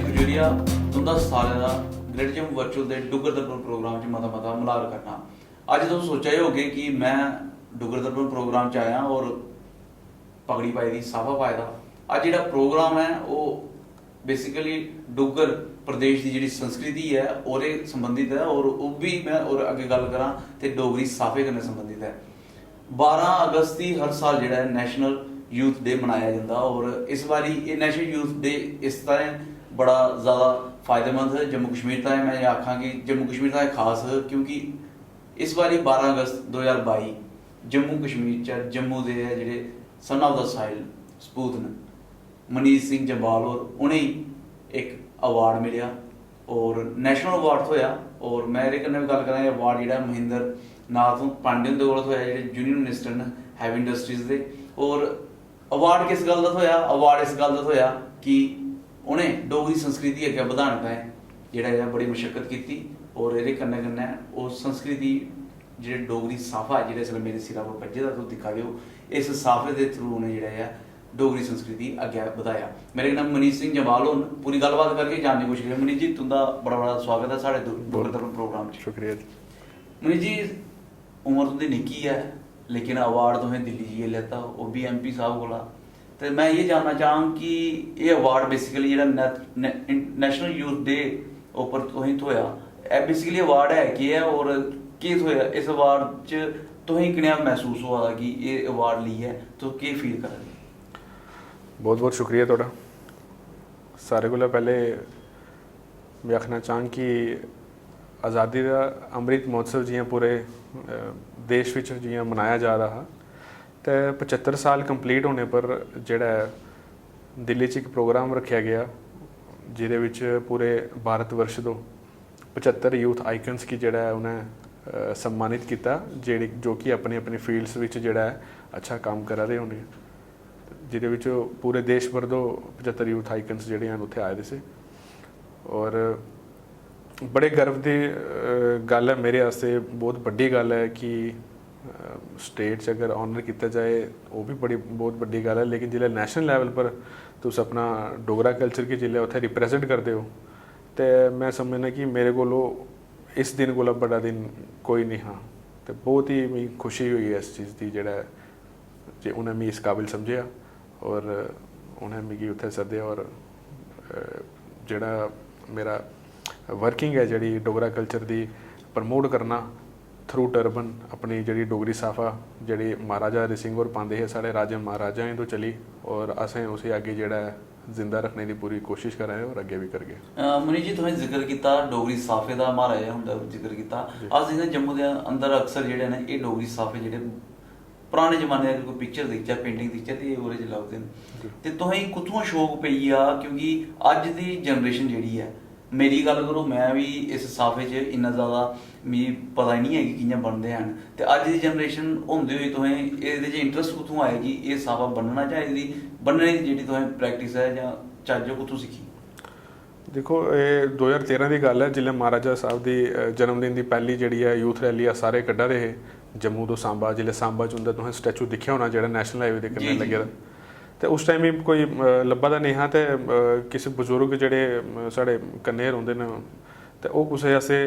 गुजरिया तुंदा सारें दा ग्रेट जम वर्चुअल दे डुगर दर्पण प्रोग्राम च मता मुलार करना। अज तुस सोचा ही होगे कि मैं डुगर दर्पण प्रोग्राम च आया और पगड़ी पाई दी साफा पाए दा। अज जेह्ड़ा प्रोग्राम है वो बेसिकली डुगर प्रदेश की जी संस्कृति है और संबंधित है और वो भी मैं और अगे गल करा तो डोगरी साफे कन्नै संबंधित है। 12 अगस्त ही हर साल जो नैशनल यूथ डे मनाया जाता और इस बारी ये नैशनल यूथ डे इस तरह बड़ा ज़्यादा फायदेमंद है जम्मू कश्मीर का। मैं आखा कि जम्मू कश्मीर का खास है क्योंकि इस बारी 12 अगस्त 2022 जम्मू कश्मीर जम्मू के जेह्ड़े सन ऑफ द साइल सपूत न मनीष सिंह जम्वाल और उन्हें एक अवार्ड मिले और नैशनल अवार्ड थोया। और मैं ये कन्नै गल करां अवार्ड जो महेंद्र नाथ पांडे उंदे कोल थोया जेह्ड़े यूनियन मिनिस्टर न हैवी इंडस्ट्रीज दे। और अवार्ड किस गल दा थोया? अवार्ड इस गल दा थोया कि उन्हें डोगरी संस्कृति अग्गें बधाने ताईं जेह्ड़ा बड़ी मशक्कत की और ये कन्नै कन्नै ओह् संस्कृति जेह्ड़े डोगरी साफा है जेह्ड़े इसलै मेरे सिरा पर बज्झे दा तुस दिक्खा दे हो इस साफे के थ्रू उन्हें जेह्ड़ा डोगरी संस्कृति अग्गें बधाया। मेरे कन्नै मनीष सिंह जम्वाल होन पूरी गलबात करके जानने की कोशिश करें। मनीष जी तुंदा बड़ा स्वागत है साढ़े डुगर दर्पण प्रोग्राम च। शुक्रिया जी। मनीष जी उम्र तुंदी निक्की है लेकिन अवार्ड तुसें दिल्ली जाइयै लैता वो भी MP साहब कोला। तो मैं ये जानना चाहां कि ये अवार्ड बेसिकली जेह्ड़ा नैशनल यूथ डे उप्पर तुसें थ्होया एह् बेसिकली अवार्ड है केह् है और केह् थ्होया इस अवार्ड च तुसें कनेहा महसूस होआ दा कि ये अवार्ड लेइयै तुस केह् फील करा दे? बहुत बहुत शुक्रिया थोड़ा। सारे कोला पैह्ले मैं आखना चाहां कि आज़ादी का अमृत महोत्सव जियां पूरे देश विच जियां मनाया जा रहा तो 75 साल कंप्लीट होने पर जेड़ा दिल्ली च एक प्रोग्राम रखा गया जिहदे विच पूरे भारत वर्ष तो 75 यूथ आइकन्स की जेड़ा उन्हें सम्मानित किया जो कि अपनी अपनी फील्ड्स विच जेड़ा अच्छा काम करा रहे होने जिहदे विच पूरे देश भर तो 75 यूथ आइकन्स जेह्ड़े हैं उत्थे आए दे से। और बड़े गर्व की गल है मेरे आस्ते बहुत बड़ी गल है कि स्टेट अगर ऑनर किया जाए वो भी बहुत बड़ी गल है। लेकिन जिसले नैशनल लैवल पर तुस अपना डोगरा कल्चर की जिसले उत्थे रिप्रैजेंट करते हो तो मैं समझना कि मेरे को इस दिन को बड़ा दिन कोई नहीं हाँ। तो बहुत ही मिगी खुशी हुई है इस चीज़ की जेड़ा जे उन्हें मिगी इस काबिल समझिया और उन्हें मिगी उत्थे सद्दे और जेड़ा मेरा वर्किंग है जी डोगरा कल्चर की प्रमोट करना थ्रू टर्बन अपनी जी डोगरी साफा जी महाराजा हरि सिंह होर पाते हैं साढ़े राजे महाराजाएं तो चली और असें उसे अगे जोड़ा जिंदा रखने की पूरी कोशिश कर रहे हैं और अगे भी करगे। मनीष जी तुसें जिक्र किया डोगरी साफे का महाराजा हुंदा जिक्र किया। अस जिसने जम्मू के अंदर अक्सर जेह्ड़े ने ये डोगरी साफे जेह्ड़े पुराने जमाने अगर कोई पिक्चर दिखचै पेंटिंग दिखचै तो ये ओह्दे च लभदे न। ते तुसें कुत्थुआं शौक पेई गेआ क्योंकि अज्ज दी जनरेशन जेह्ड़ी है मेरी गल करो मैं भी इस साफे च इन्ना ज़्यादा मिगी पता ही नहीं है कि कि'यां बनदे हैं। ते अज्ज दी जनरेशन होंदे होई तुसें एह्दे च इंटरस्ट कुत्थुआं आया कि एह् साफा बनना चाहे एह्दी बनने दी जेह्ड़ी तुसें प्रैक्टिस है जां चज्ज कुत्थुं सिक्खी? देखो ये 2013 की गल है जिसले महाराजा साहब की जन्मदिन की पहली जी यूथ रैली सारे कड्ढा दे हे जम्मू तो सांबा। जिसले सांबा च उंदा तुसें स्टैचू दिक्खेआ होना जो नैशनल हाईवे के कन्नै लग्गे दा। तो उस टाइम भी कोई लब्भा दा नहीं हा ते किसी बजुर्ग जेह्ड़े साढ़े कन्नै रौंह्दे न ते ओह् कुसै आस्ते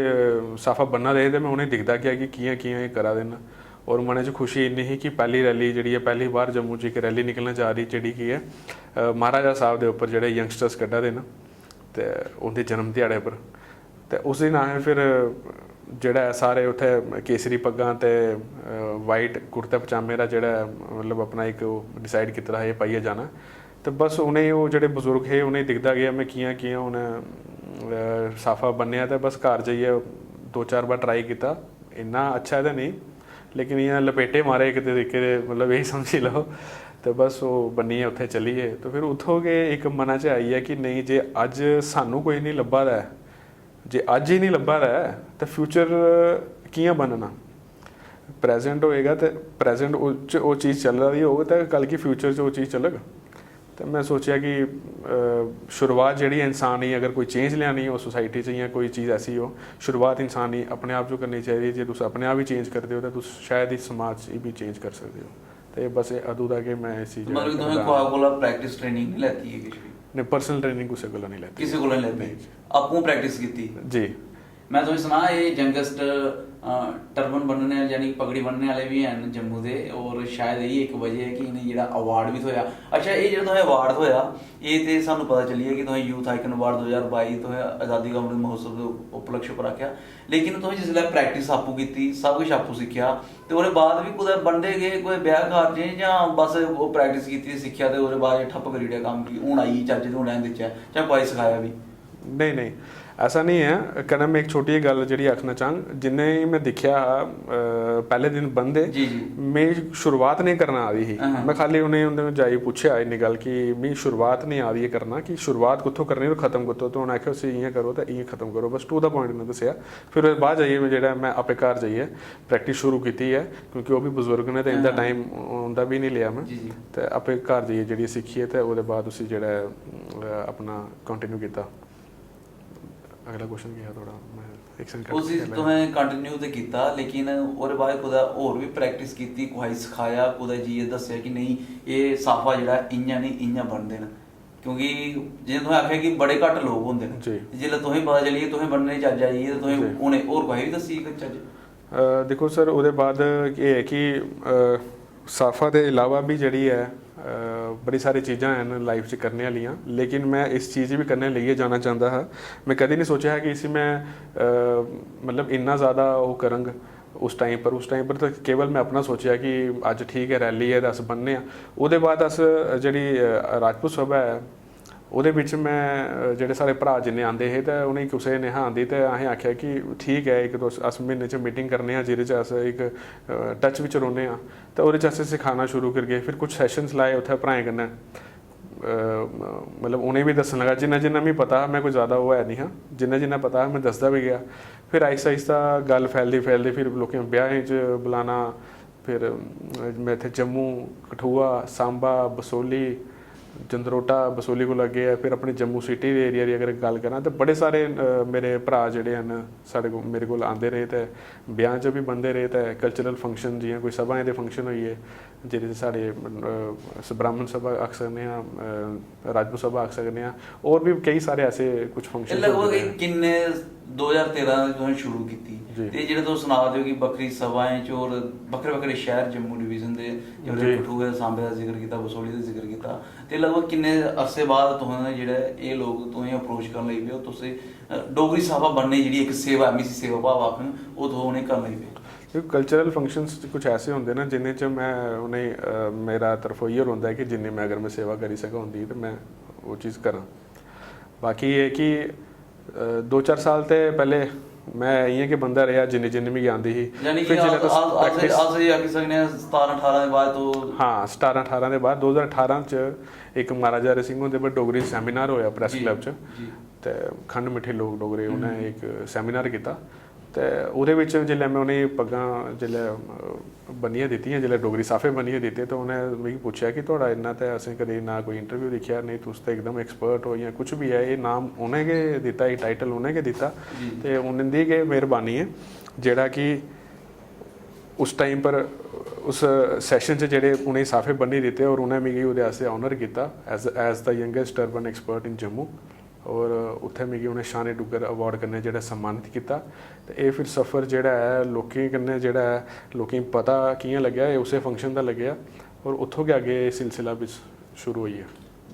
साफा बन्ना दे ते मैं उ'नेंगी दिखदा गया कि कि'यां कि'यां एह् करा दे न। और मनै च खुशी इन्नी ही कि पहली रैली जी पहली बार जम्मू च एक रैली निकलना जा रही जी की है महाराजा साहब के उपर जेह्ड़े यंगस्टर्स कड्ढा दे न ते उं'दे जन्म ध्याड़े पर। ते उस दिन असें फिर जेह्ड़ा सारे उत्थे केसरी पग्गां ते वाइट कुर्ता पजामे दा जेह्ड़ा मतलब अपना एक डिसाइड कीते दा हा एह् पाइयै जाना। तो बस उ'नेंगी ओह् जेह्ड़े बजुर्ग हे उ'नेंगी दिखदा गया मैं कि'यां कि'यां उ'नें साफा बन्नेआ ते बस घर जाइयै 2-4 बार ट्राई किया। इन्ना अच्छा ते नहीं लेकिन इ'यां लपेटे मारे एक तरीके दे मतलब यही समझी लो। तो बस वो बन्नियै उत्थे चलिए तो फिर उत्थों गै एक मना च आई है कि नहीं जे अज्ज सानू कोई नहीं लब्भा दा है जे अज्ज ही नहीं लब्भा दा है तो फ्यूचर कि'यां बनना? प्रेजेंट होएगा तो प्रेजेंट वो चीज़ चल रही होग तो कल की फ्यूचर च वो चीज़ चलग। तो मैं सोचा कि शुरुआत जी इंसान ही अगर कोई चेंज लियानी हो सोसाइटी च या कोई चीज़ ऐसी हो शुरुआत इंसान ही अपने आप जो करनी चाहिए। जे तुम अपने आप ही चेंज करते हो तो तुम शायद ही समाज भी चेंज कर सकते हो। तो बस अदू दा कि मैं इस चीज़ मतलब तुसें कोई कोला प्रैक्टिस ट्रेनिंग नहीं लैती है किश भी? ने पर्सनल ट्रेनिंग किसी को नहीं लेती किसी को नहीं लेते आपको प्रैक्टिस की जी मैं तुम्हें सुना ये यंगेस्ट टर्बन बनने यानी पगड़ी बनने वाले भी हैं जम्मू दे और शायद यही एक वजह है कि इन्हें जेड़ा अवार्ड भी थोया अच्छा ये जो तुम्हें अवार्ड थोया ये तो सानू पता चली है कि तुम्हें यूथ आइकन अवार्ड 2022 तुम्हें आज़ादी का अमृत महोत्सव के उपलक्ष्य पर रखा लेकिन तुम्हें जिसलै प्रैक्टिस आपू की सब कुछ आपू सीखा तो उसके बाद भी कुछ बनते गए कोई ब्याह कारज या बस वो प्रैक्टिस की सीखा तो उसके बाद ठप्प करी ओड़िया काम की हूँ आई चज्ज तो रहन दिच्चा चाहे कोई सिखाया भी नहीं ऐसा नहीं है कहना मैं एक छोटी गल जी आखना चाहंग जिन्हें मैं दिखा पहले दिन बंदे मैं शुरुआत नहीं करना आ रही ही मैं खाली उन्हें जाई पूछा इन्नी गल कि मैं शुरुआत नहीं आ रही है करना कि शुरुआत कुत्थों करनी और खत्म कुत्थों तो उन्हें आख्या इं करो तो इं खत्म करो बस टू द पॉइंट उन्हें दसिया फिर उसके बाद जाइए जो मैं अपने घर जाइए प्रैक्टिस शुरू की है क्योंकि वह भी बजुर्ग ने तो इनका टाइम उनका भी नहीं लिया मैं तो अपने घर जाइए जी सीखिए तो वो बाद उसी जो अपना कंटिन्यू किया अगला क्वेश्चन क्या थोड़ा मैं एक सेकंड उसी तुम्हें कंटिन्यू तो किया लेकिन और बाद कुदा और भी प्रैक्टिस की कोई सिखाया कुदा जी ये दस्या कि नहीं ये साफा जड़ा इयां नहीं इयां बनते हैं क्योंकि जिवें तुसें आख्या कि बड़े घट लोग होंदे ने जिसलै तुसें पता चली तुसें बनने चज्ज आई ते तुसें उन्हें होर कोई भी दस्सी चज्ज देखो सर ਉਹਦੇ बाद ये है कि साफा के अलावा भी जी है बड़ी सारी चीज़ां हैं लाइफ च करने वालियां लेकिन मैं इस चीज़ भी करने लिए जाना चाहता हा मैं कभी नहीं सोचा है कि इसी मैं मतलब इन्ना ज़्यादा वो करंग उस टाइम पर तो केवल मैं अपना सोचा कि अज ठीक है रैली है तो अस बनने उसदे बाद अस जी राजपूत सभा है ਉਹਦੇ ਵਿੱਚ मैं ਜਿਹੜੇ सारे भरा जिन्ने आंदे हे ते उ'नेंगी कुसै ने आंदी ते असें आख्या कि ठीक है एक दो अस महीने च मीटिंग करने जेह्दे च अस एक टच बिच रौह्ने ते ओह्दे च असें सिखाना शुरू करिए फिर कुछ सैशनस लाए उत्थै भ्राएं कन्नै मतलब उ'नेंगी भी दस्सन लगा जिन्ना मिगी पता मैं कोई ज़्यादा ओह् है नहीं हा जिन्ना पता मैं दसदा भी गया फिर आहिस्ता गल फैलदी फिर लोकें ब्याहें च बुलाना फिर मैं इत्थै जम्मू कठुआ सांबा बसोली जंदरोटा बसोली को लगे है फिर अपने जम्मू सिटी के एरिया की अगर गल करा तो बड़े सारे मेरे भरा जोड़े हैं साढ़े को मेरे को आते रहे तो ब्याह च भी बनते रहे तो कल्चरल फंक्शन जियां कोई सभाएं दे फंक्शन होइए जेह्दे साढ़े ब्राह्मण सभा आख सकने राजपूत सभा आख सकने और भी कई सारे ऐसे कुछ फंक्शन लगभग किन्ने 2013 तुसें शुरू कीती ते जेह्ड़े तुस सना दे हो कि बक्खरी सभाएं च और बक्खरे शहर जम्मू डिवीजन दे जिवें कठुआ सांबे दा जिक्र कीता बसोली दा जिक्र कीता ते लगभग किन्ने अरसे बाद तुसें जेह्ड़े एह् लोग तुसें अप्रोच करन लगी पे तुसें डोगरी सभा बनने जेह्ड़ी एक सेवा एमईसी सेवा भाव आखन ओह् तुस उ'नें करन लगी पे कल्चरल फंक्शंस कुछ ऐसे होंदे ना जिन्हें च मैं उन्हें मेरा तरफों इ'यै रौंह्दा है कि जिन्नी मैं अगर मैं सेवा करी सकां होंदी तो मैं वो चीज़ करां बाकी ये कि 2-4 साल ते पहले मैं इ'यां कि बंदा रेहा जिन्नी मिगी आंदी ही फिर अस आखी सकने 17-18 दे बाद तो हाँ 17-18 दे बाद 2018 च एक महाराजा हरि सिंह हुंदे पर डोगरी सैमीनार होया प्रैस क्लब च ते खंड मिट्ठे लोग डोगरे उ'नें एक सैमीनार कीता ते ओह्दे बिच जिसलै मैं उ'नेंगी पग्गां जिसलै बन्नियै दित्तियां जिसलै डोगरी साफे बन्नियै दित्ते तो उ'नें मिगी पुच्छेआ कि थुआढ़ा इन्ना ते असें कदें ना कोई इंटरव्यू दिक्खेआ नहीं तुस ते एकदम एक्सपर्ट हो जां कुछ भी है ये नाम उ'नें गै दित्ता एह् टाइटल उ'नें गै दित्ता ते उं'दी गै मेहरबानी है जेह्ड़ा कि उस टाइम पर उस सैशन च जेह्ड़े उ'नेंगी साफे बन्नी दित्ते और उ'नें मिगी ओह्दे आस्तै ऑनर कीता as the youngest urban expert in Jammu और उत्थे मिगी उ'नें शान डुग्गर अवार्ड कन्नै जेह्ड़ा सम्मानित कीता ते एह् फिर सफ़र जेह्ड़ा है लोकें कन्नै जेह्ड़ा है लोकें गी पता कि'यां लग्गेआ एह् उस्सै फंक्शन दा लग्गेआ और उत्थों गै अग्गें एह् सिलसिला बिच शुरू होई गेआ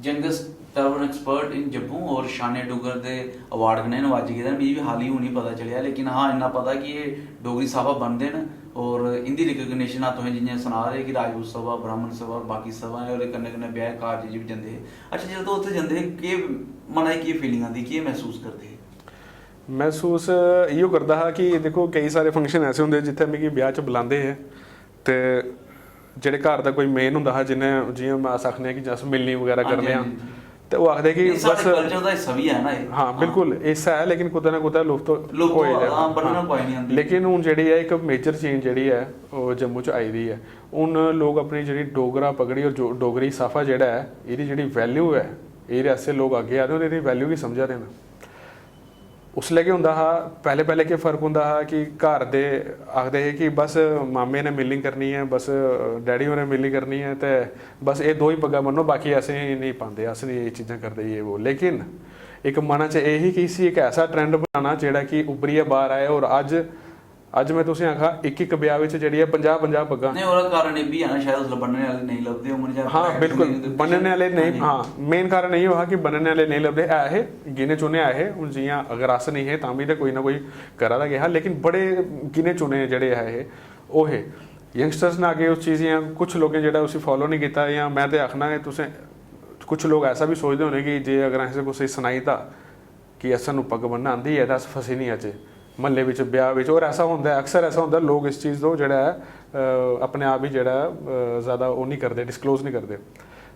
youngest turban expert in Jammu और शान डुग्गर दे अवार्ड कन्नै नवाजी गेदा मिगी भी हाल ही हुनी पता चलेआ लेकिन हाँ इन्ना पता कि एह् डोगरी सभा बनदे न और इंदी रिकग्निशन तुसें जियां सना दे कि राजपूत सभा ब्राह्मण सभा बाकी सभा और कन्नै कन्नै ब्याह कारज बी जंदे हे अच्छा जिसलै तुस उत्थे जंदे हे केह् मनै च केह् फीलिंग आंदी केह् महसूस करदे हे महसूस इ'यो करदा हा कि देखो कई सारे फंक्शन ऐसे होंदे जित्थै मिगी ब्याह च बुलांदे हे ते जेह्ड़े घर दा कोई मेन होंदा हा जिन्हें जियां अस आखने कि अस मिलनी वगैरह करने आं ते ओह् आखदे कि बस कल्चर दा हिस्सा भी है ना हाँ बिल्कुल हिस्सा है लेकिन कुतै ना कुतै लुप्त होए दे लेकिन हून जेह्ड़ी है इक मेजर चेंज जेह्ड़ी है ओह् जम्मू च आई दी है हून लोग अपनी जेह्ड़ी डोगरा पगड़ी और डोगरी साफा जेह्ड़ा है एह्दी जेह्ड़ी वैल्यू है एह्दे आस्तै लोग अग्गें आ दे और एह्दी वैल्यू गी समझा दे न उसलै केह् होंदा हा, पैह्लें केह् फर्क होंदा हा कि घर दे आखदे हे कि बस मामे ने मीलिंग करनी है, बस डैडी होरें मीलिंग करनी है, ते बस एह् दो ही पग्गां मन्नो, बाकी असें नहीं पांदे, अस नहीं एह् चीज़ां करदे ये वो। लेकिन एक मना च एह् ही कि इसी एक ऐसा ट्रेंड बनाना जेह्ड़ा कि उभरियै बाहर आए। और अज्ज मैं तुसें आखा इक ब्याह बिच जेह्ड़ी है 50 पग्गां। नहीं, ओह्दा कारण एह् बी है ना, शायद उसलै बन्नने आह्ले नहीं लभदे होङन जां हाँ बिल्कुल, बनने आह्ले नहीं, हाँ मेन कारण इहो हा कि बनने आह्ले नहीं लभदे है हे, गिने चुने है हे। हून जियां अगर अस नहीं हे तां बी ते कोई ना कोई करा दा गै हा, लेकिन बड़े गिने चुने जेह्ड़े है हे ओह् हे। यंगस्टर्स ने अग्गें उस चीज़ जां कुछ लोकें जेह्ड़ा उसी फॉलो नहीं कीता, जां मैं ते आखना कि तुसें कुछ लोग ऐसा भी सोचदे होने कि जे अगर असें कुसै सनाई ता कि सानूं पग्ग बनना आंदी है ते अस फसे नहीं अज्ज म्हल्ले बिच ब्याह बिच। और ऐसा होंदा है, अक्सर ऐसा होंदा है, लोग इस चीज़ तो जेह्ड़ा है अपने आप ही जेह्ड़ा है ज़्यादा ओह् नहीं करदे, डिस्कलोज नहीं करदे।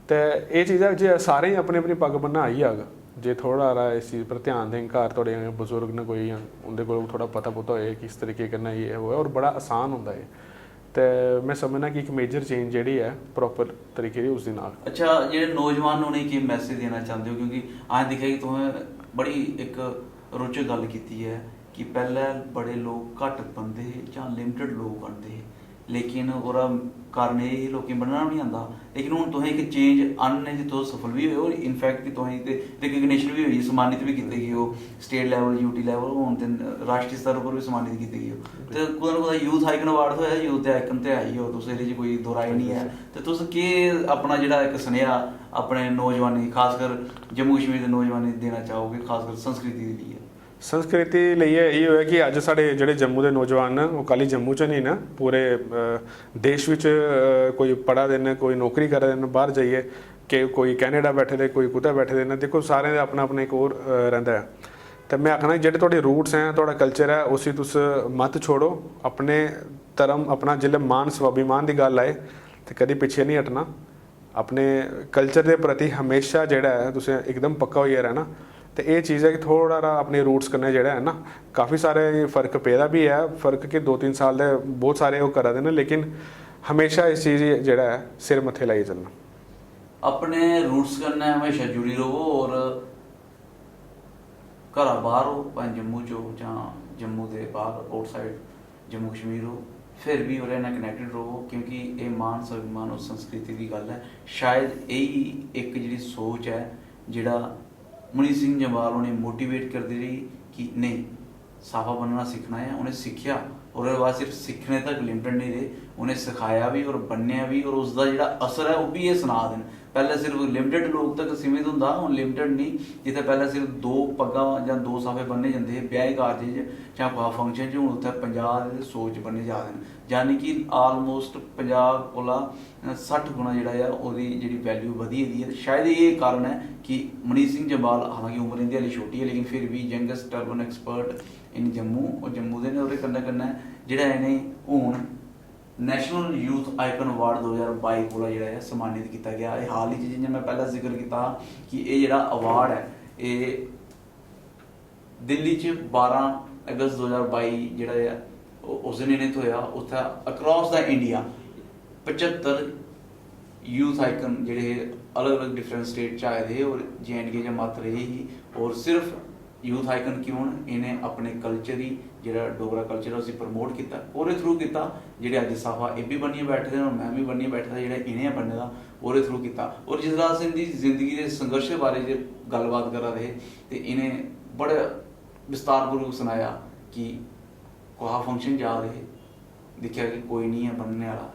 ते एह् चीज़ है जे सारें गी अपनी अपनी पग्ग बनना आई जाग, जे थोड़ा हारा इस चीज़ पर ध्यान दें, घर थोड़े बजुर्ग न कोई, उं'दे कोल थोड़ा पता होए किस तरीके कन्नै ये होए, और बड़ा आसान होंदा है। ते मैं समझना कि एक मेजर चेंज जेह्ड़ी है प्रॉपर तरीके दी उस दिन नाल। अच्छा, जेह्ड़े नौजवान ने उ'नेंगी केह् मैसेज देना चाहते हो? क्योंकि असें दिक्खेआ कि तुसें बड़ी इक रोचक गल्ल कीती है कि पैह्ले बड़े लोग घट्ट बनदे हे जां लिमिटेड लोग बनदे हे, लेकिन ओह्दा कारण एह् ही लोकें बनना बी नहीं आंदा। लेकिन हून तुसें एक चेंज आह्नने च तुस सफल भी होए, और इनफैक्ट कि तुसें ते रिकग्निशन भी होई, सम्मानित भी कीते गे हो स्टेट लैवल, यूटी लैवल, हून ते राश्ट्री स्तर उप्पर भी सम्मानित कीते गे हो। ते कुदै ना कुदै यूथ आइकन अवार्ड थ्होया, यूथ दे आइकन ते आई हो तुस, एह्दे च कोई दो राय नहीं है। ते तुस केह् अपना जेह्ड़ा इक सनेहा अपने नौजवानें, खासकर जम्मू कश्मीर दे नौजवानें गी देना चाहोगे, खासकर संस्कृति दे लिए? संस्कृति लेइयै इयो है कि अज्ज साढ़े जेह्ड़े जम्मू दे नौजवान न ओह् खाली जम्मू च नहीं न, पूरे देश बिच कोई पढ़ा दे न, कोई नौकरी करा दे न बाहर जाइयै, कि कोई कैनेडा बैठे दे, कोई कुतै बैठे दे न। देखो सारें दा अपना अपना इक होर रैंह्दा है। ते मैं आखना जेह्ड़े थुआढ़े रूट्स हैं, थुआढ़ा कल्चर है, उसी तुस मत छोड़ो। अपने धर्म, अपना जिल्लै मान स्वाभिमान दी गल्ल आए ते कदी पिच्छे नहीं हटना। अपने कल्चर दे प्रति हमेशा जेह्ड़ा है तुसें एकदम पक्का होइयै रहना। तो ये चीज़ है कि थोड़ा रा अपने रूट्स कन्नै जेह्ड़ा है ना, काफ़ी सारे फ़र्क पेदा भी है, फ़र्क कि 2-3 साल दे बहुत सारे ओह् करा दे न, लेकिन हमेशा इस चीज़ जेह्ड़ा है सिर मत्थे लाइयै चलना। अपने रूट्स कन्नै हमेशा जुड़ी रवो, और घरा बाहर हो, भाएं जम्मू च हो जां जम्मू दे बाहर आउटसाइड जम्मू कश्मीर हो, फिर भी ओह्दे कन्नै कनैक्टेड रवो, क्योंकि एह् मान स्वाभिमान और संस्कृति की गल है। शायद यही एक जिहड़ी सोच है जेह्ड़ा मनीष सिंह जम्वाल उन्हें मोटिवेट करती रही कि नहीं, साफा बनना सीखना है। उन्हें सीखा, और उसके बाद सिर्फ सीखने तक लिमिटेड नहीं रहे, उन्हें सिखाया भी और बन्नेआ भी, और उसका जो असर है वह भी ये सुना देन। पहले सिर्फ लिमिटेड लोग तक सीमित होंदा, हुण लिमिटेड नहीं, जिथे पहले सिर्फ 2 पग्गां जां 2 साफे बन्ने जांदे हे ब्याह कारज जां कोई फंक्शन च, हुण उत्थे 50 ते 100 च बन्ने जा दे न। यानी कि आलमोस्ट 50 कोला 60 गुणा जेह्ड़ा है ओह्दी जेह्ड़ी वैल्यू वधी गेदी है। शायद ये कारण है कि मनीष सिंह जम्वाल, हालांकि उम्र इंदी हाली छोटी है, लेकिन फिर भी youngest turban expert in Jammu, और जम्मू दे ने, ओह्दे कन्नै कन्नै जेह्ड़ा इ'नें हून national youth icon award 2022 Cola जेह्ड़ा है सम्मानित किया गया। हाल ही जि'यां मैं पहला जिक्र किया कि ये जेह्ड़ा अवार्ड है ये दिल्ली च 12 अगस्त 2022 जेह्ड़ा है उस दिन इ'नें थ्होया। उत्थै across the India 75 youth icon जेह्ड़े अलग अलग डिफरेंट स्टेट च आए थे, और JNK च मात्र यही ही। और सिर्फ यूथ आइकन क्यों, इन्हें अपने कल्चर ही जेह्ड़ा डोगरा कल्चर है उसी प्रमोट किया, ओह्दे थ्रू किया। जेह्ड़े अज्ज साफा एह् बी बनियै बैठे दे, और मैं भी बनियै बैठे दा, जेह्ड़ा इ'नें बन्ने दा ओह्दे थ्रू किया। और जिसलै अस इंदी जिंदगी दे संघर्ष दे बारे च गल्लबात करा दे, ते इ'नें बड़े विस्तारपूर्वक सनाया कि कुसै फंक्शन जा दे, दिक्खेआ कि कोई नहीं है बनने आह्ला,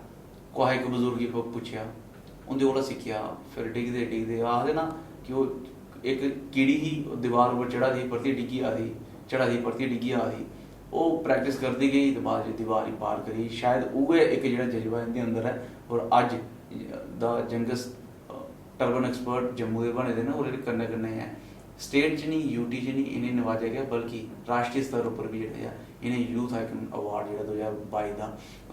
कुसै इक बजुर्ग गी पुच्छेआ, उं'दे कोला सिक्खेआ, फिर डिगदे डिगदे आखदे ना कि ओह् एक कीड़ी ही दीवार पर चढ़ा दी, परतियै डिग्गी आ दी, चढ़ा दी परतियै डिग्गी आ दी, ओह् प्रैक्टिस करदी गेई ते बाद च दीवार गी पार करी। शायद उ'ऐ इक जेह्ड़ा जज्बा इंदे अंदर है। और अज्ज दा यंगेस्ट टर्बन एक्सपर्ट जम्मू दे बने दे न, और एह्दे कन्नै कन्नै है स्टेट च नहीं, यूटी च नहीं इन्हें नवाजेआ गया, बल्कि राष्ट्रीय स्तर उप्पर भी जेह्ड़ा इन्हें यूथ आइकन अवार्ड जेह्ड़ा 2022 दा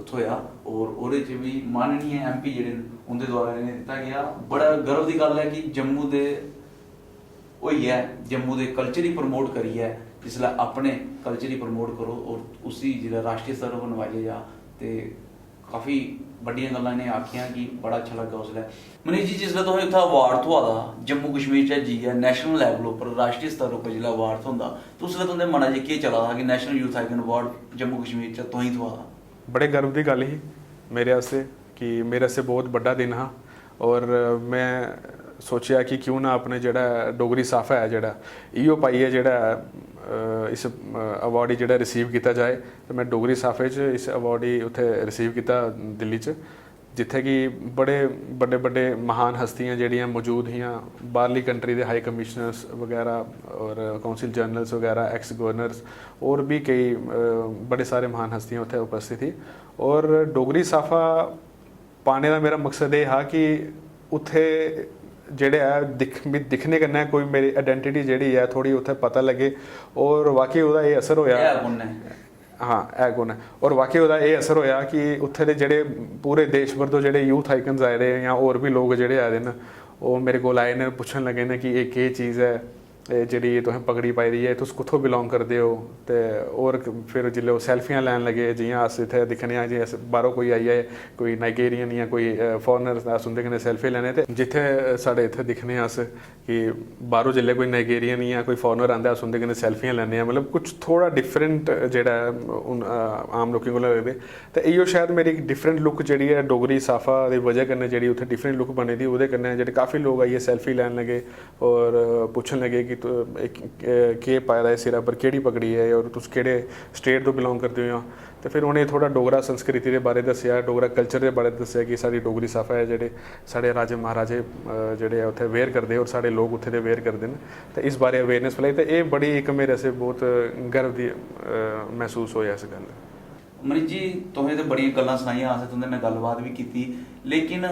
थ्होया। और ओह्दे च भी माननीय MP जेह्ड़े न उं'दे द्वारा इन्हें दित्ता गया। बड़ा गर्व दी गल्ल है कि जम्मू दे होइयै, जम्मू दे कल्चर गी प्रमोट करियै, जिसलै अपने कल्चर गी प्रमोट करो और उसी जिसलै राष्ट्रीय स्तर पर नवाजेआ जा, ते काफ़ी बड़ियां गल्लां इ'नें आखियां कि बड़ा अच्छा लग्गा उसलै। मनीष जी जिसलै तुसें उत्थै अवार्ड थ्होआ दा जम्मू कश्मीर च जाइयै नैशनल लैवल उप्पर राश्ट्री स्तर उप्पर जिसलै अवार्ड थ्होंदा तो उसलै तुं'दे मनै च केह् चला दा कि national youth icon award Jammu Kashmir च तुसें थ्होआ दा? बड़े गर्व की गल ही मेरे आस्ते कि मेरे आस्ते बहुत बड़ा दिन हा। और मैं सोचेआ कि क्यों ना अपने जेह्ड़ा डोगरी साफा है जेह्ड़ा इहो पाइयै जेह्ड़ा इस अवार्ड गी जेह्ड़ा रिसीव कीता जाए। तो मैं डोगरी साफे च इस अवार्ड गी उत्थे रिसीव कीता दिल्ली च, जित्थे कि बड़े बड्डे बड्डे महान हस्तियां जेह्ड़ियां मौजूद हियां, बाहरली कंट्री दे हाई कमिशनर्स वगैरह और काउंसिल जनरल्स वगैरह, एक्स गवर्नर्स और भी कई बड़े सारे महान हस्तियां उत्थे उपस्थित थी। और डोगरी साफा पाने का मेरा मकसद ये हा कि उत्थे जेह्ड़े है दिखने कन्नै कोई मेरी आइडेंटिटी जेह्ड़ी है थोड़ी उत्थे पता लगे और वाकई ओह्दा एह् असर होया। हाँ है गुण है। और वाकई ओह्दा एह् असर होया कि उत्थे दे जेह्ड़े पूरे देश भर तो जेह्ड़े यूथ आइकन्स आए दे जां होर भी लोग जेह्ड़े आए दे न ओह् मेरे कोल आए न, पुच्छन लगे न कि एह् केह् चीज़ है जेह्ड़ी तुसें पगड़ी पाई दी है, तुस कुत्थों बिलोंग करदे हो। ते और फिर जिल्लै ओह् सैल्फियां लैन लगे, जियां अस इत्थै दिक्खने आं जी अस बाह्रों कोई आई जाए, कोई नाइजीरियन या कोई फॉरनर, अस उं'दे कन्नै सैल्फी लैने। ते जित्थै साढ़े इत्थै दिक्खने अस कि बाह्रों जिल्लै कोई नाइजीरियन या कोई फॉरनर आंदा अस उं'दे कन्नै सैल्फियां लैने आं, मतलब कुछ थोड़ा डिफरेंट जेह्ड़ा है हून आम लोकें कोला लगदे। ते इयो शायद मेरी डिफरेंट लुक जेह्ड़ी है डोगरी साफा दी वजह कन्नै जेह्ड़ी उत्थै डिफरेंट लुक बनी दी, ओह्दे कन्नै जेह्ड़े काफ़ी लोग आइयै सैल्फी लैन लगे और पुच्छन लगे कि केह् पाए दा सिरा पर, केह्ड़ी पगड़ी है और तुस केह्ड़े स्टेट तो बिलोंग करदे हो। तो फिर उ'नें थोड़ा डोगरा संस्कृति के बारे दस्सेआ, डोगरा कल्चर के बारे दस्सेआ कि साढ़ी डोगरी साफा है जेह्ड़े साढ़े राजे महाराजे जेह्ड़े उत्थे वेयर करदे और साढ़े लोग उत्थे दे वेयर करदे न। तो इस बारे अवेयरनेस फैलाई। तो ये बड़ी एक मेरे से बहुत गर्व दी महसूस होया इस गल्ल। मनीष जी तुसें तो बड़ियां गल्लां सनाइयां, असें तुं'दे नै गल्लबात भी कीती, लेकिन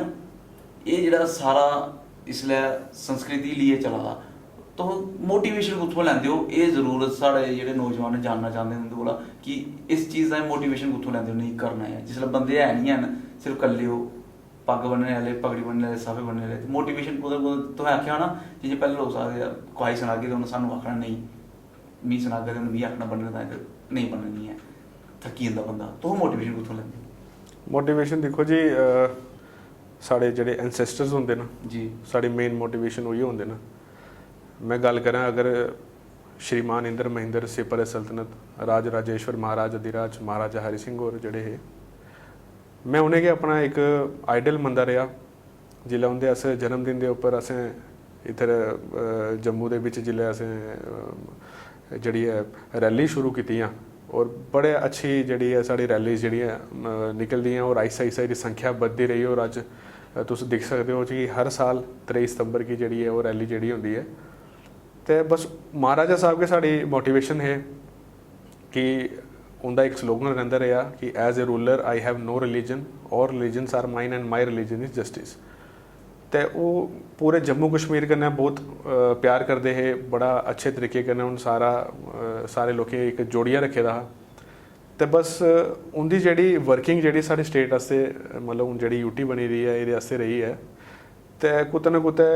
ये जेह्ड़ा सारा इसलै संस्कृति लेइयै चला दा तो मोटिवेशन कुत्थों लैंदे हो? ये जरूरत साढ़े जेह्ड़े नौजवान जानना चाहते हैं उं'दे कोला कि इस चीज़ दा मोटिवेशन कुत्थों लैंदे हो नहीं करना है? जिसलै बंदे है नहीं हैन, सिर्फ कल्ले हो पग बन्नने आह्ले, पगड़ी बन्नने आह्ले, साफे बन्नने आह्ले, मोटिवेशन कुदै तुसें आखेआ ना जि'यां पैह्लें लोग आखदे कुसै सनागे ते उ'न्नै सानूं आखना नेईं, मी सनागे ते उ'न्नै मी आखना बन्नने ताईं, ते नेईं बन्ननी है, थक्की जंदा बंदा। तुस मोटिवेशन कुत्थों लैंदे हो? मोटिवेशन दिक्खो जी साढ़े जेह्ड़े एंसेस्टर्स होंदे न जी, साढ़ी मेन मोटिवेशन उही होंदे न। मैं गल करां अगर श्रीमान इंद्र महेंद्र सिपर सल्तनत राज राजेश्वर महाराज अधिराज महाराजा हरि सिंह होर जेह्ड़े हे, मैं उ'नें गी अपना इक आइडल मनदा रेहा। जिल्लै उं'दे अस जन्मदिन दे उप्पर असें इद्धर जम्मू दे बिच जिल्लै असें जेह्ड़ी ऐ रैली शुरू कीतियां और बड़े अच्छी जेह्ड़ी ऐ साढ़ी रैली जेह्ड़ियां निकलदियां और आहिस्ता आहिस्ता एह्दी संख्या बधदी रही। और अज्ज तुस दिक्ख सकदे हो कि हर साल 23 सितंबर की जेह्ड़ी ऐ ओह् रैली जेह्ड़ी होंदी है। ते बस महाराजा साहब के साढ़ी मोटिवेशन है कि उनका एक स्लोगन रहिंदा रेहा कि as a ruler I have no religion और religions are mine and my religion is justice. ते ओह् पूरे जम्मू कश्मीर कन्नै बहुत प्यार करदे हे, बड़ा अच्छे तरीके कन्नै उन सारे लोकें इक जोड़ियै रखे दा हा। ते बस उंदी जेह्ड़ी वर्किंग जेह्ड़ी साढ़े स्टेट आस्ते मतलब हून जेह्ड़ी यूटी बनी दी है एह्दे आस्ते रेही है। ते कुतै ना कुतै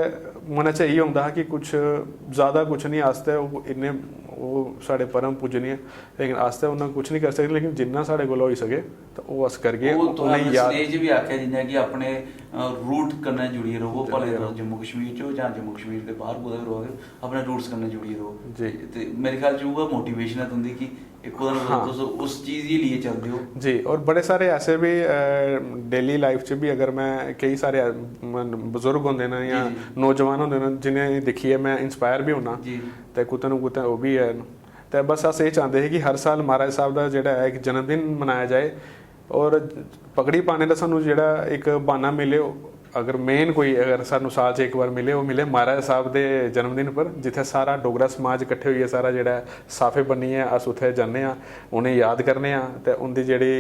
मनै च इ'यै होंदा हा कि कुछ ज़्यादा कुछ नहीं आस्ते इन्ने ओह् साढ़े परम पूजनीय, लेकिन आस्ते उन्ना कुछ नहीं कर सकदे, लेकिन जिन्ना साढ़े कोला होई सके तो ओह् अस करगे। उ'नेंगी याद भी आखेआ जि'यां कि अपने रूट कन्नै जुड़ियै रवो, भले तुस जम्मू कश्मीर च हो जां जम्मू कश्मीर दे बाहर कुदै बी र'वो, अपने रूट्स कन्नै जुड़ियै रवो जी। ते मेरे ख्याल च उ'ऐ मोटिवेशन है तुं'दी कि तुस उस चीज़ गी लेइयै चलदे हो जी। और बड़े सारे ऐसे भी डेली लाइफ च भी अगर मैं कई सारे बजुर्ग होंदे न या नौजवान होंदे न जिन्हें दिक्खियै मैं इंस्पायर भी होना, ते कुतै ना कुतै ओह् भी है। ते बस अस एह् चाहते हे कि हर साल महाराज साहब का जेह्ड़ा है इक जन्मदिन मनाया जाए और पगड़ी पाने का सानू जेह्ड़ा इक बहाना मिले। अगर मेन कोई अगर सानू साल च एक बार मिले ओह् मिले महाराज साहब के जन्मदिन पर, जिथे सारा डोगरा समाज कट्ठे होइयै सारा जेह्ड़ा साफे बन्नियै अस उत्थे जन्ने आं, उ'नें याद करने आं ते उं'दी जेह्ड़ी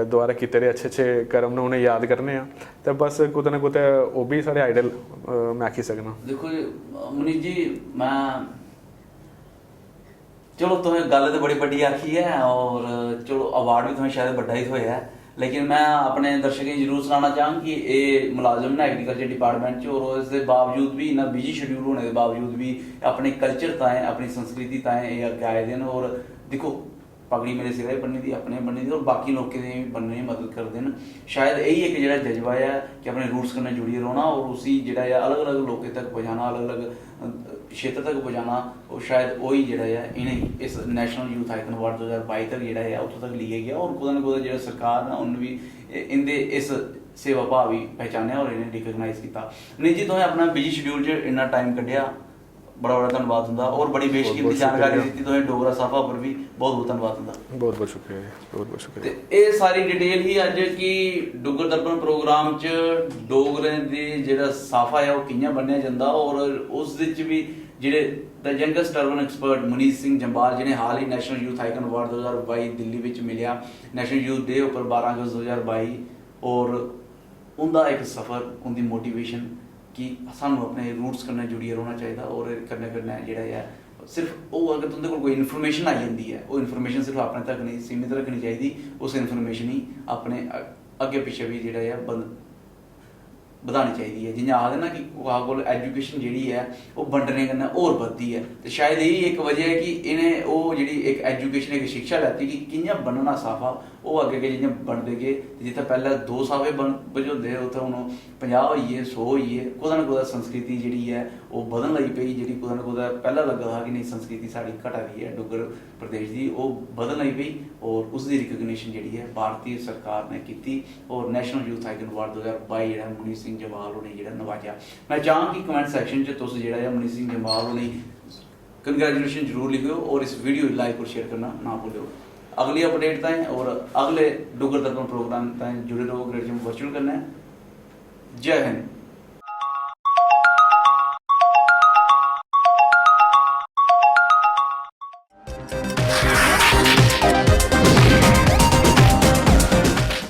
द्वारा कीते दे अच्छे अच्छे कर्म न उ'नें याद करने आं। ते बस कुतै ना कुतै ओह् भी साढ़े आइडल मैं आखी सकना। देखो मनीष जी, मैं चलो तुसें गल तो बड़ी बड्डी आखी है और चलो अवार्ड भी तुसें शायद बड्डा ही थ्होया है, लेकिन मैं अपने दर्शकें गी जरूर सनाना चाहंग कि ये मुलाजम ने एग्रीकल्चर डिपार्टमेंट च और इसके बावजूद भी इन्ना बिजी शेड्यूल होने के बावजूद भी अपने कल्चर ताएं अपनी संस्कृति ताएं ये अग्गे आए दे न। और दिक्खो पगड़ी मेरे सिरे बननी थी, अपने बननी थी और बाकी लोगों की बनने में मदद करते हैं। शायद यही एक जो जज्बा है कि अपने रूट्स कन्नै जुड़िए रौह्ना और उसी जो अलग अलग लोगों तक पहुँचाना, अलग अलग क्षेत्र तक पहुँचाना, और शायद वही जो इन्हें इस नैशनल यूथ आइकन अवार्ड 2022 तक जो उत्थों तक लिए गया। और कुदै ना कुदै जो सरकार ना उन्होंने भी इंदे इस सेवा भाव भी पहचानिया और इन्हें रिकगनाइज किया। नहीं जी, तुसें अपना बिजी शेड्यूल च इन्ना टाइम कड्ढिया, बड़ा बड़ा धन्नवाद हुंदा और बड़ी बेशकीमती जानकारी दी तुसें डोगरा साफा पर भी बहुत बहुत धन्नवाद हुंदा। बहुत बहुत शुक्रिया जी, बहुत बहुत शुक्रिया। ते ये सारी डिटेल ही अज कि डुग्गर दर्पण प्रोग्राम च डोगरें दी जेह्ड़ा साफा है वो कि'यां बन्नेआ जंदा और उस विच भी जेह्ड़े the youngest urban expert Manish Singh Jamwal जिन्हें हाल ही national youth icon award 2022 Delhi विच मिलिया नैशनल यूथ डे उप्पर 12 अगस्त 2022, और उनका एक सफ़र, उनकी मोटिवेशन कि सानू अपने रूट्स कन्नै जुड़िए रौह्ना चाहिए और कन्नै कन्नै जेह्ड़ा है सिर्फ वो अगर तुंदे कोल कोई इन्फॉर्मेशन आई जंदी है वो इन्फॉर्मेशन सिर्फ अपने तक नहीं सीमित रखनी चाहिए, उस इन्फॉर्मेशन ही अपने अग्गे पिच्छे भी जेह्ड़ा है बधानी चाहिए है। जियां आखदे ना कि कुसै कोल एजुकेशन जिहड़ी है वो बंडने कन्नै होर बधदी है, तो शायद यही एक वजह है कि इन्हें वो जिहड़ी एक एजुकेशन एक शिक्षा लैती कि कि'यां बनना साफा, वो अग्गे अग्गे जियां बनदे गे, जित्थै पैह्ले 2 साफे बझोंदे हे उत्थै हून 50 होइए 100 होइए, कुदै ना कुदै संस्कृति जिहड़ी है वो बधन लगी पेई, जिहड़ी कुदै ना कुदै पैह्ले लग्गा था कि नहीं संस्कृति साढ़ी घटा दी है डुग्गर प्रदेश की, वो बधन लगी पेई और उसकी रिकगनिशन जिहड़ी है भारतीय सरकार ने की और नैशनल यूथ आइकन अवार्ड 2022 जेह्ड़ा मनीष सिंह जम्वाल होरें जेह्ड़ा नवाजेआ। मैं चाहां कि कमेंट सैक्शन च तुस जेह्ड़ा है मनीष सिंह जम्वाल होरें कंग्रेचुलेशन जरूर लिखियो और इस वीडियो लाइक और शेयर करना ना भूलियो। अगली अपडेट ताएं और अगले डुग्गर दर्पण प्रोग्राम ताएं जुड़े रहो ग्रेट जम्मू वर्चुअल कन्नै। जय हिंद।